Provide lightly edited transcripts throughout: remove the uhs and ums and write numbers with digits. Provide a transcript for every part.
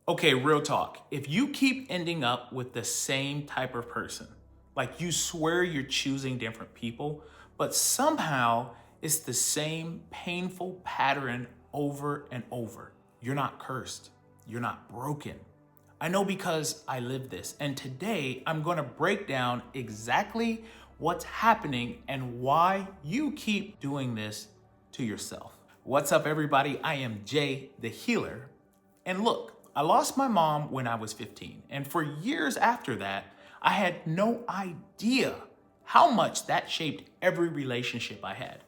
Okay, real talk. If you keep ending up with the same type of person, like you swear you're choosing different people, but somehow it's the same painful pattern over and over, you're not cursed. You're not broken. I know because I live this. And today I'm going to break down exactly what's happening and why you keep doing this to yourself. What's up, everybody? I am Jay the Healer. And look, I lost my mom when I was 15. And for years after that, I had no idea how much that shaped every relationship I had.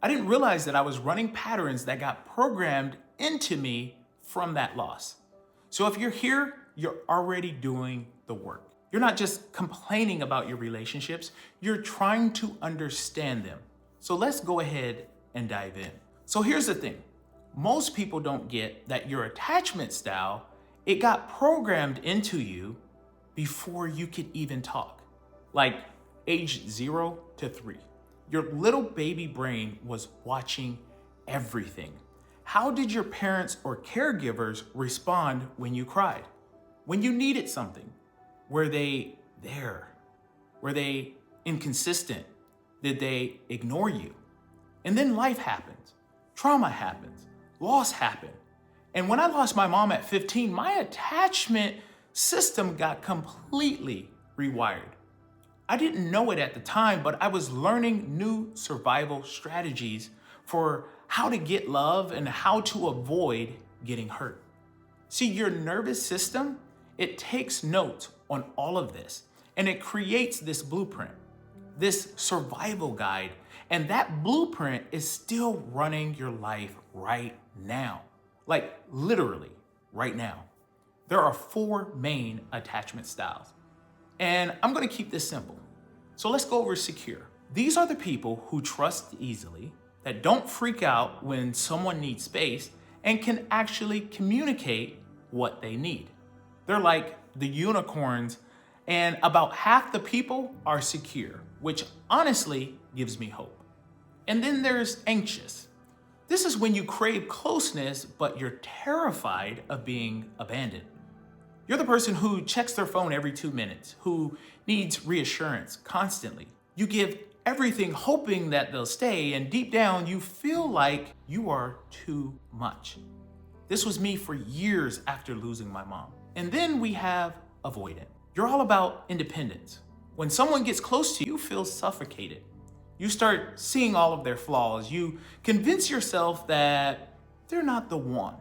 I didn't realize that I was running patterns that got programmed into me from that loss. So if you're here, you're already doing the work. You're not just complaining about your relationships, you're trying to understand them. So let's go ahead and dive in. So here's the thing. Most people don't get that your attachment style, it got programmed into you before you could even talk. Like age 0 to 3. Your little baby brain was watching everything. How did your parents or caregivers respond when you cried? When you needed something? Were they there? Were they inconsistent? Did they ignore you? And then life happens. Trauma happens. Loss happened. And when I lost my mom at 15, my attachment system got completely rewired. I didn't know it at the time, but I was learning new survival strategies for how to get love and how to avoid getting hurt. See, your nervous system, it takes notes on all of this, and it creates this blueprint, this survival guide, and that blueprint is still running your life right now. Like literally right now. There are 4 main attachment styles. And I'm gonna keep this simple. So let's go over secure. These are the people who trust easily, that don't freak out when someone needs space, and can actually communicate what they need. They're like the unicorns, and about half the people are secure, which honestly gives me hope. And then there's anxious. This is when you crave closeness, but you're terrified of being abandoned. You're the person who checks their phone every 2 minutes, who needs reassurance constantly. You give everything hoping that they'll stay, and deep down you feel like you are too much. This was me for years after losing my mom. And then we have avoidant. You're all about independence. When someone gets close to you, you feel suffocated. You start seeing all of their flaws. You convince yourself that they're not the one.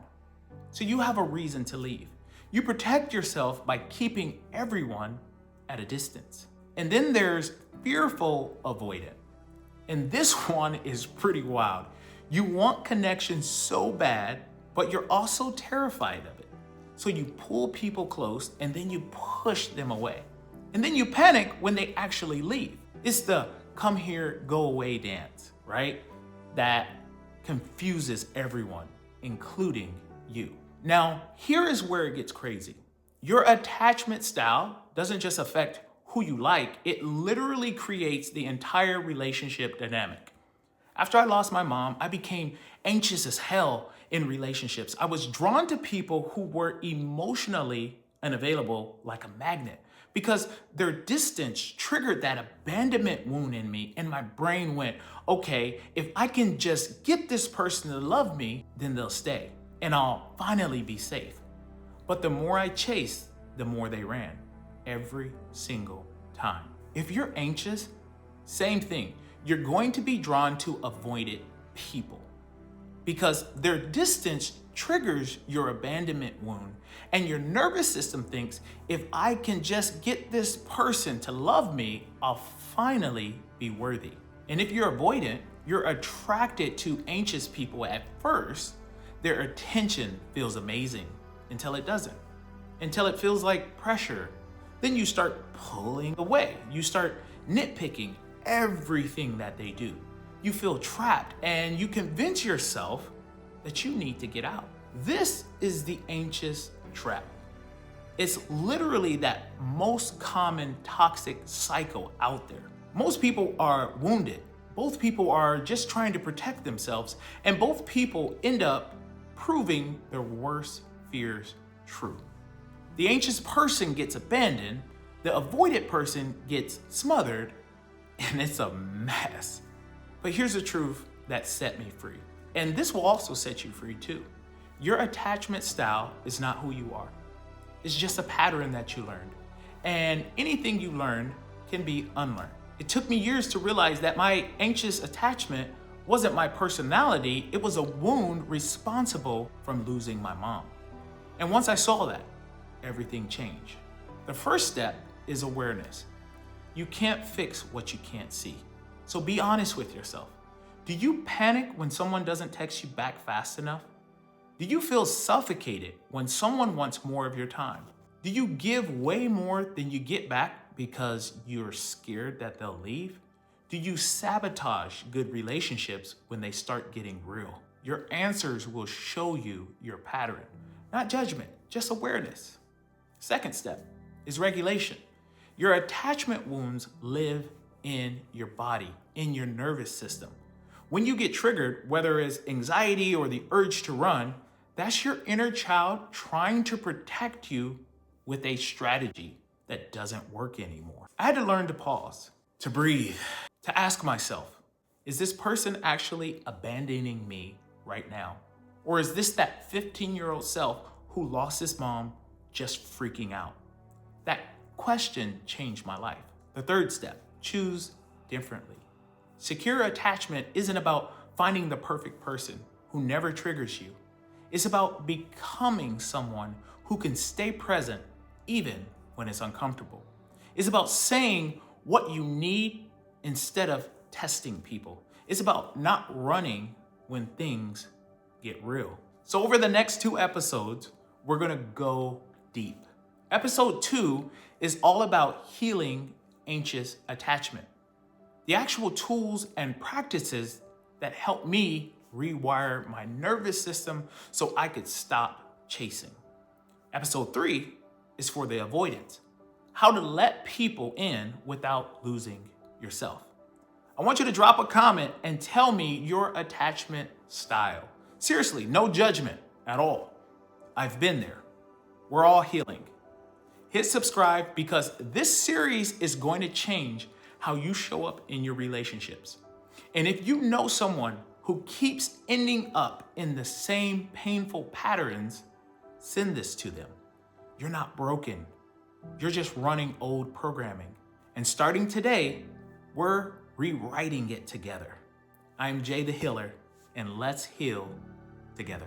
So you have a reason to leave. You protect yourself by keeping everyone at a distance. And then there's fearful avoidant. And this one is pretty wild. You want connection so bad, but you're also terrified of it. So you pull people close and then you push them away. And then you panic when they actually leave. It's the come here, go away dance, right? That confuses everyone, including you. Now, here is where it gets crazy. Your attachment style doesn't just affect who you like, it literally creates the entire relationship dynamic. After I lost my mom, I became anxious as hell in relationships. I was drawn to people who were emotionally unavailable like a magnet because their distance triggered that abandonment wound in me, and my brain went, okay, if I can just get this person to love me, then they'll stay and I'll finally be safe. But the more I chased, the more they ran every single time. If you're anxious, same thing. You're going to be drawn to avoided people because their distance triggers your abandonment wound, and your nervous system thinks, if I can just get this person to love me, I'll finally be worthy. And if you're avoidant, you're attracted to anxious people at first. Their attention feels amazing until it doesn't, until it feels like pressure. Then you start pulling away. You start nitpicking everything that they do. You feel trapped and you convince yourself that you need to get out. This is the anxious trap. It's literally that most common toxic cycle out there. Most people are wounded. Both people are just trying to protect themselves, and both people end up proving their worst fears true. The anxious person gets abandoned, the avoidant person gets smothered, and it's a mess. But here's the truth that set me free. And this will also set you free too. Your attachment style is not who you are. It's just a pattern that you learned. And anything you learned can be unlearned. It took me years to realize that my anxious attachment wasn't my personality, it was a wound responsible from losing my mom. And once I saw that, everything changed. The first step is awareness. You can't fix what you can't see. So be honest with yourself. Do you panic when someone doesn't text you back fast enough? Do you feel suffocated when someone wants more of your time? Do you give way more than you get back because you're scared that they'll leave? Do you sabotage good relationships when they start getting real? Your answers will show you your pattern, not judgment, just awareness. Second step is regulation. Your attachment wounds live in your body, in your nervous system. When you get triggered, whether it's anxiety or the urge to run, that's your inner child trying to protect you with a strategy that doesn't work anymore. I had to learn to pause, to breathe, to ask myself, is this person actually abandoning me right now? Or is this that 15-year-old self who lost his mom just freaking out? That question changed my life. The third step, choose differently. Secure attachment isn't about finding the perfect person who never triggers you. It's about becoming someone who can stay present even when it's uncomfortable. It's about saying what you need instead of testing people. It's about not running when things get real. So over the next 2 episodes, we're gonna go deep. Episode 2 is all about healing anxious attachment. The actual tools and practices that help me rewire my nervous system so I could stop chasing. Episode 3 is for the avoidant. How to let people in without losing yourself. I want you to drop a comment and tell me your attachment style. Seriously, no judgment at all. I've been there. We're all healing. Hit subscribe because this series is going to change how you show up in your relationships. And if you know someone who keeps ending up in the same painful patterns, send this to them. You're not broken. You're just running old programming. And starting today, we're rewriting it together. I'm Jay the Healer, and let's heal together.